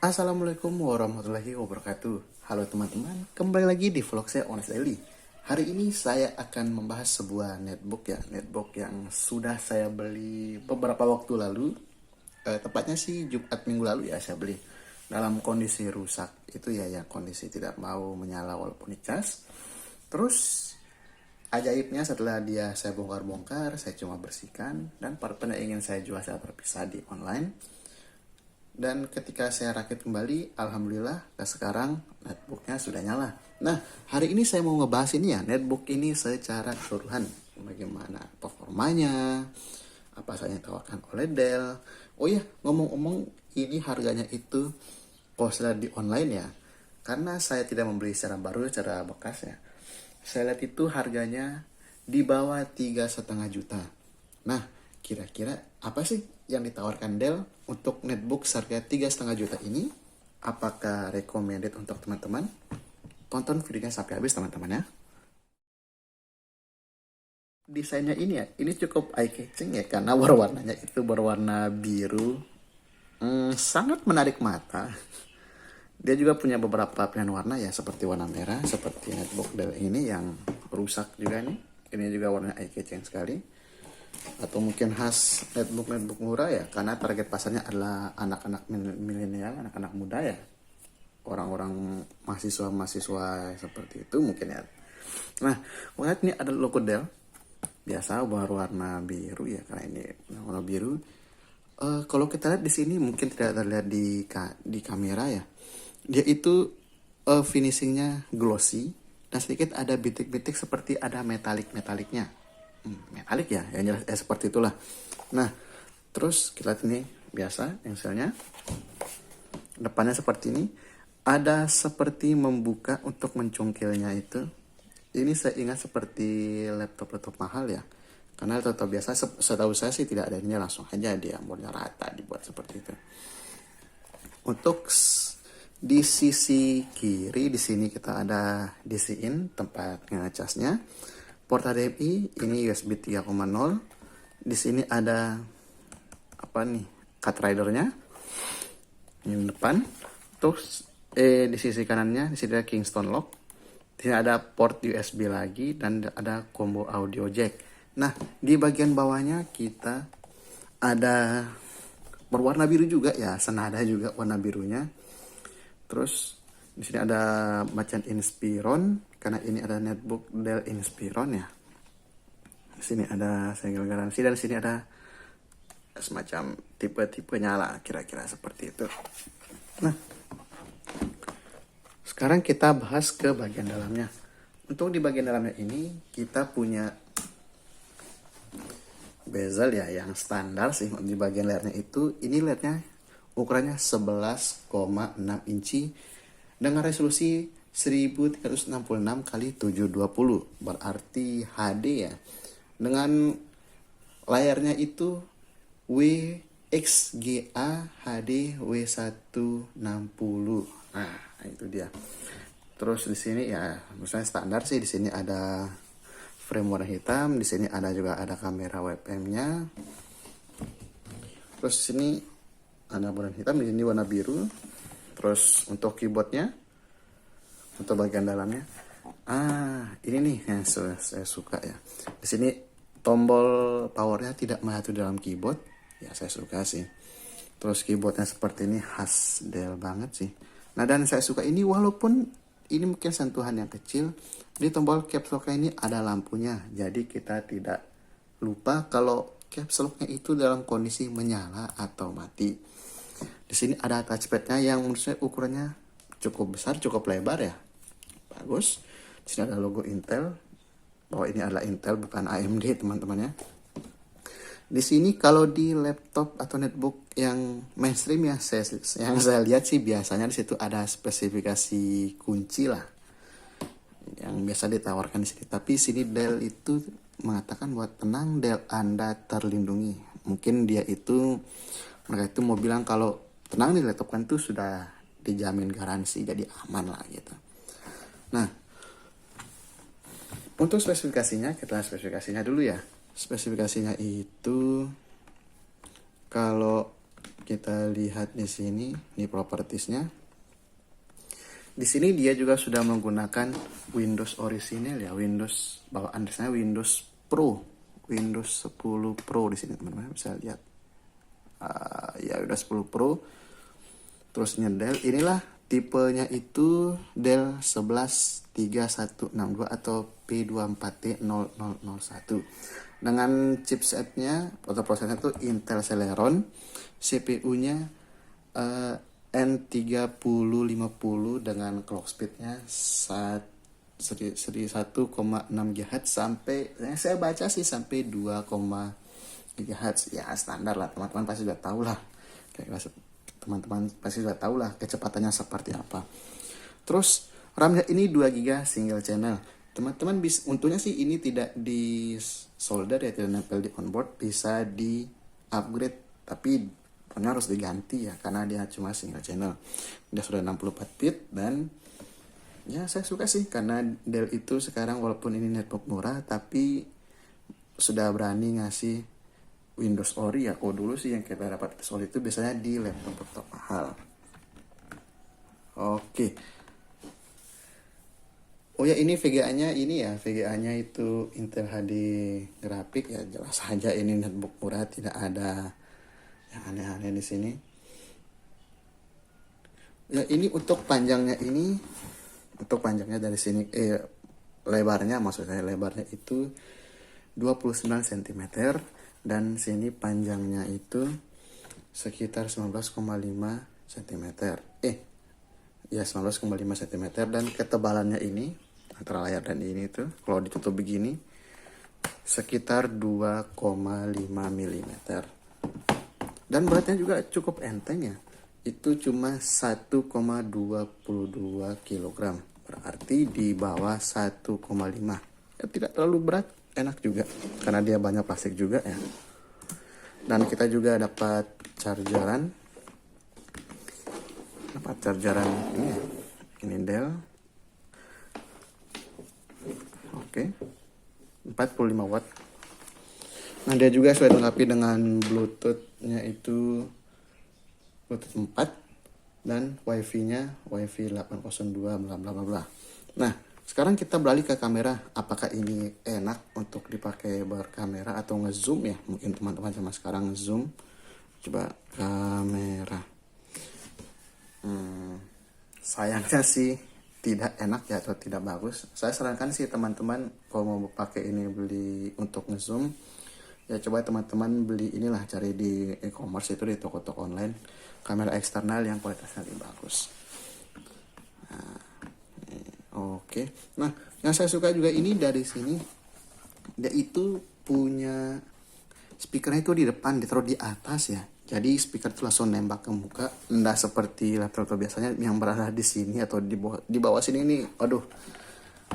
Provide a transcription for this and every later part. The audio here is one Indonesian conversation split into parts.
Assalamualaikum warahmatullahi wabarakatuh. Halo teman-teman, kembali lagi di vlog saya Honest Daily. Hari ini saya akan membahas sebuah netbook yang sudah saya beli beberapa waktu lalu. Tepatnya sih Jumat minggu lalu ya saya beli. Dalam kondisi rusak itu ya, kondisi tidak mau menyala walaupun dicas. Terus ajaibnya setelah dia saya bongkar-bongkar, saya cuma bersihkan dan partnya ingin saya jual secara terpisah di online. Dan ketika saya rakit kembali, alhamdulillah sekarang netbooknya sudah nyala. Nah, hari ini saya mau ngebahas ini ya, netbook ini secara keseluruhan. Bagaimana performanya, apa saja yang ditawarkan oleh Dell. Oh iya, ngomong-ngomong, ini harganya itu kalau saya lihat di online ya, karena saya tidak membeli secara baru, secara bekas ya. Saya lihat itu harganya di bawah 3,5 juta. Nah, kira-kira apa sih yang ditawarkan Dell untuk netbook seharga 3,5 juta ini? Apakah recommended untuk teman-teman? Tonton videonya sampai habis teman-teman ya. Desainnya ini ya, ini cukup eye-catching ya, karena warnanya itu berwarna biru. Sangat menarik mata. Dia juga punya beberapa pilihan warna ya, seperti warna merah, seperti netbook Dell ini yang rusak juga nih. Ini juga warna eye-catching sekali. Atau mungkin khas netbook murah ya, karena target pasarnya adalah anak-anak milenial, anak-anak muda ya, orang-orang mahasiswa seperti itu mungkin ya. Nah, lihat ini ada logo Dell biasa berwarna biru ya, karena ini warna biru. Kalau kita lihat di sini mungkin tidak terlihat di kamera ya, dia itu finishingnya glossy dan sedikit ada bintik-bintik seperti ada metalik-metaliknya. Metalik ya, yang jelas seperti itulah. Nah, terus kita lihat ini biasa pensilnya, depannya seperti ini, ada seperti membuka untuk mencungkilnya itu. Ini saya ingat seperti laptop mahal ya, karena laptop biasa setahu saya sih tidak ada, ini langsung aja dia modelnya rata dibuat seperti itu. Untuk di sisi kiri di sini kita ada DC in, tempat ngecasnya. Port HDMI ini USB 3.0. Di sini ada apa nih? Cut ridernya. Ini depan. Terus di sisi kanannya di sini ada Kingston lock. Di sini ada port USB lagi dan ada combo audio jack. Nah, di bagian bawahnya kita ada berwarna biru juga ya, senada juga warna birunya. Terus di sini ada bacaan Inspiron, karena ini ada netbook Dell Inspiron ya. Di sini ada segel garansi dan di sini ada semacam tipe-tipe nyala, kira-kira seperti itu. Nah, sekarang kita bahas ke bagian dalamnya. Untuk di bagian dalamnya ini kita punya bezel ya, yang standar sih di bagian layarnya itu. Ini layarnya ukurannya 11,6 inci dengan resolusi 1366 kali 720, berarti HD ya. Dengan layarnya itu WXGA HD W160. Nah, itu dia. Terus di sini ya, misalnya standar sih, di sini ada frame warna hitam, di sini ada juga ada kamera webcam-nya. Terus di sini ada warna hitam, di sini warna biru. Terus untuk keyboardnya, untuk bagian dalamnya, ini nih yang saya suka ya. Di sini tombol powernya tidak menyatu dalam keyboard, ya saya suka sih. Terus keyboardnya seperti ini, khas Dell banget sih. Nah, dan saya suka ini walaupun ini mungkin sentuhan yang kecil, di tombol caps lock ini ada lampunya, jadi kita tidak lupa kalau caps locknya itu dalam kondisi menyala atau mati. Di sini ada touchpadnya yang menurut saya ukurannya cukup besar, cukup lebar ya, bagus. Di sini ada logo Intel, bahwa ini adalah Intel bukan AMD teman-teman ya. Di sini kalau di laptop atau netbook yang mainstream ya, yang saya lihat sih biasanya di situ ada spesifikasi kunci lah yang biasa ditawarkan di sini. Tapi sini Dell itu mengatakan bahwa tenang, Dell Anda terlindungi. Mungkin mereka itu mau bilang kalau tenang, di laptop kan itu sudah dijamin garansi, jadi aman lah gitu. Nah, untuk spesifikasinya, kita lihat spesifikasinya dulu ya. Spesifikasinya itu kalau kita lihat di sini, di propertiesnya. Di sini dia juga sudah menggunakan Windows orisinil ya, Windows bawaan saya Windows Pro, Windows 10 Pro di sini teman-teman bisa lihat. Ya Windows 10 Pro. Terus Dell, inilah tipenya itu Dell 113162 atau P24T0001. Dengan chipsetnya atau prosesornya itu Intel Celeron, CPU-nya N3050 dengan clock speednya 1,6 GHz sampai saya baca sih sampai 2, GHz ya, standar lah, teman-teman pasti sudah tahu lah, teman-teman pasti sudah tahu lah kecepatannya seperti apa. Terus RAM-nya ini 2 GB single channel, teman-teman bisa, untungnya sih ini tidak di solder ya, tidak nempel di onboard, bisa di upgrade, tapi harus diganti ya karena dia cuma single channel. Dia sudah 64 bit dan ya saya suka sih karena Dell itu sekarang walaupun ini netbook murah tapi sudah berani ngasih Windows Ori ya. Kalau dulu sih yang kita dapat Windows Ori itu biasanya di laptop mahal. Oke. Oh ya, ini VGA-nya ini ya, VGA-nya itu Intel HD grafik ya, jelas saja ini netbook murah, tidak ada yang aneh-aneh di sini. Ya ini untuk panjangnya ini, untuk panjangnya dari sini lebarnya, maksud saya lebarnya itu 29 cm dan sini panjangnya itu sekitar 19,5 cm. Ya 19,5 cm dan ketebalannya ini antara layar dan ini itu kalau ditutup begini sekitar 2,5 mm. Dan beratnya juga cukup enteng ya. Itu cuma 1,22 kg. Berarti di bawah 1,5. Ya tidak terlalu berat, enak juga. Karena dia banyak plastik juga ya. Dan kita juga dapat chargeran. Dapat chargeran ini ya. Ini Dell. Oke. 45 watt. Nah dia juga sudah dilengkapi dengan Bluetooth-nya itu Bluetooth 4 dan Wi-Fi-nya Wi-Fi 802 bla bla bla bla. Nah sekarang kita beralih ke kamera. Apakah ini enak untuk dipakai berkamera atau ngezoom ya? Mungkin teman-teman sama sekarang ngezoom. Coba kamera. Sayangnya sih tidak enak ya atau tidak bagus. Saya sarankan sih teman-teman kalau mau pakai ini beli untuk ngezoom ya coba teman-teman beli inilah, cari di e-commerce itu di toko-toko online kamera eksternal yang kualitasnya lebih bagus. Nah, oke. Nah, yang saya suka juga ini dari sini dia itu punya speakernya itu di depan, ditaruh di atas ya. Jadi speaker itu langsung nembak ke muka, enggak seperti laptop biasanya yang berada di sini atau di bawah sini ini. Aduh,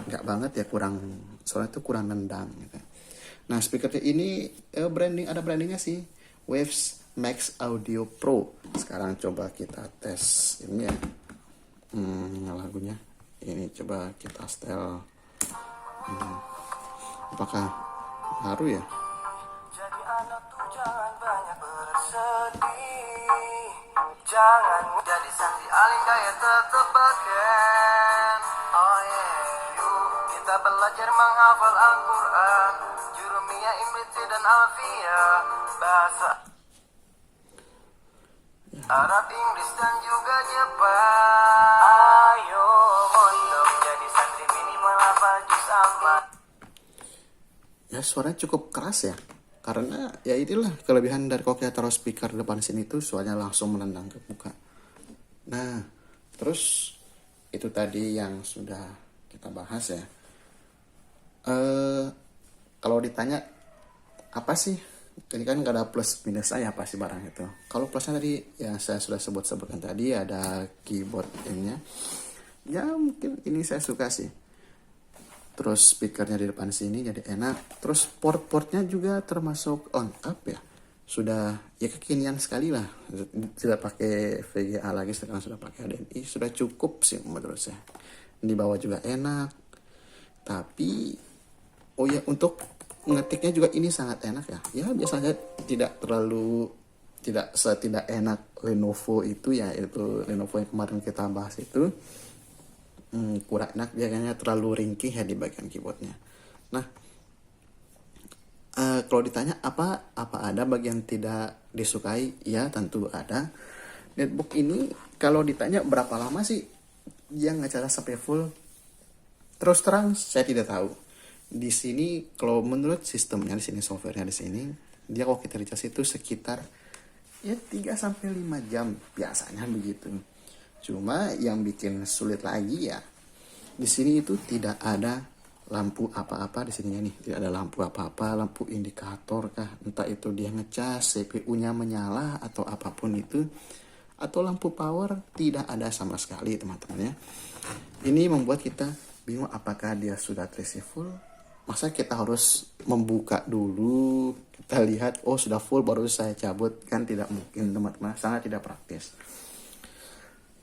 enggak banget ya, kurang, soalnya itu kurang nendang gitu. Nah, speakernya ini ada brandingnya sih, Waves Max Audio Pro. Sekarang coba kita tes ini ya, lagunya. Ini coba kita setel. Apakah baru ya? Jadi anak tuh jangan banyak bersedih, jangan jadi santri alim gaya tetep beken. Oh yeah, yuk kita belajar menghafal Al-Quran, Jurumiyah, Imriti dan Alfia, bahasa Arab, Inggris dan juga Jepang. Ayo mondok jadi santri minimal hafal juz amma. Ya suaranya cukup keras ya, karena ya inilah kelebihan dari kalau kita taruh speaker depan sini tuh suaranya langsung menendang ke muka. Nah terus itu tadi yang sudah kita bahas ya. Kalau ditanya apa sih, ini kan gak ada plus minusnya apa sih barang itu. Kalau plusnya tadi yang saya sudah sebutkan tadi, ada keyboard nya ya mungkin ini saya suka sih. Terus speakernya di depan sini jadi enak. Terus port-portnya juga termasuk lengkap ya. Sudah ya kekinian sekali lah. Tidak pakai VGA lagi, sekarang sudah pakai HDMI. Sudah cukup sih menurut saya. Di bawah juga enak. Tapi oh ya, untuk ngetiknya juga ini sangat enak ya. Ya biasanya tidak tidak enak Lenovo itu ya, itu Lenovo yang kemarin kita bahas itu. Kurang enak, dia kayaknya terlalu ringkih ya di bagian keyboardnya. Nah, kalau ditanya apa ada bagian tidak disukai, ya tentu ada. Netbook ini kalau ditanya berapa lama sih dia ngecas sampai full, terus terang saya tidak tahu. Di sini kalau menurut sistemnya di sini, softwarenya di sini, dia kalau kita dicas itu sekitar ya 3 sampai 5 jam biasanya begitu. Cuma yang bikin sulit lagi ya, di sini itu tidak ada lampu apa-apa di sininya nih, tidak ada lampu apa-apa, lampu indikator kah, entah itu dia ngecas, CPU-nya menyala atau apapun itu, atau lampu power tidak ada sama sekali teman-teman ya. Ini membuat kita bingung apakah dia sudah terisi full. Masa kita harus membuka dulu, kita lihat oh sudah full baru saya cabut, kan tidak mungkin teman-teman, sangat tidak praktis.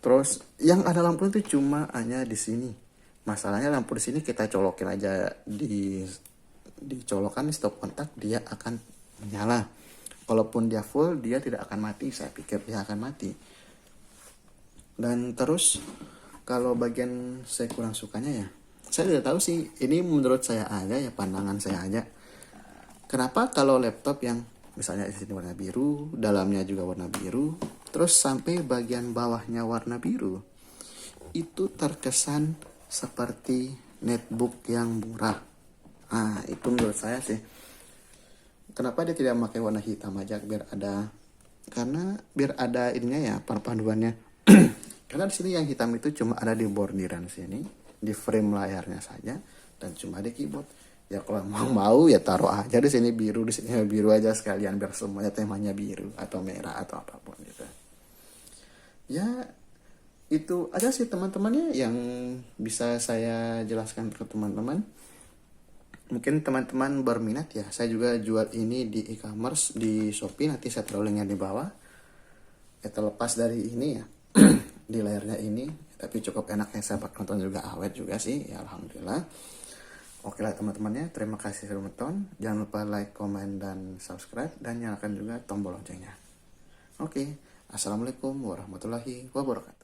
Terus yang ada lampu itu cuma hanya di sini. Masalahnya lampu di sini kita colokin aja dicolokan di stop kontak, dia akan menyala. Kalaupun dia full dia tidak akan mati, saya pikir dia akan mati. Dan terus kalau bagian saya kurang sukanya ya, saya tidak tahu sih, ini menurut saya aja ya, pandangan saya aja. Kenapa kalau laptop yang misalnya di sini warna biru, dalamnya juga warna biru, terus sampai bagian bawahnya warna biru, itu terkesan seperti netbook yang murah. Nah, itu menurut saya sih. Kenapa dia tidak pakai warna hitam aja karena biar ada ininya ya, panduannya. Karena di sini yang hitam itu cuma ada di bordiran sini, di frame layarnya saja, dan cuma di keyboard. Ya kalau mau ya taruh aja di sini biru, di sini biru aja sekalian biar semuanya temanya biru atau merah atau apapun gitu. Ya itu aja sih teman-temannya yang bisa saya jelaskan ke teman-teman. Mungkin teman-teman berminat ya, saya juga jual ini di e-commerce di Shopee, nanti saya taruh linknya di bawah. Ya terlepas dari ini ya, di layarnya ini, tapi cukup enak ya, saya nonton juga awet juga sih ya, alhamdulillah. Oke lah teman-temannya, terima kasih sudah menonton. Jangan lupa like, komen, dan subscribe, dan nyalakan juga tombol loncengnya. Oke, assalamualaikum warahmatullahi wabarakatuh.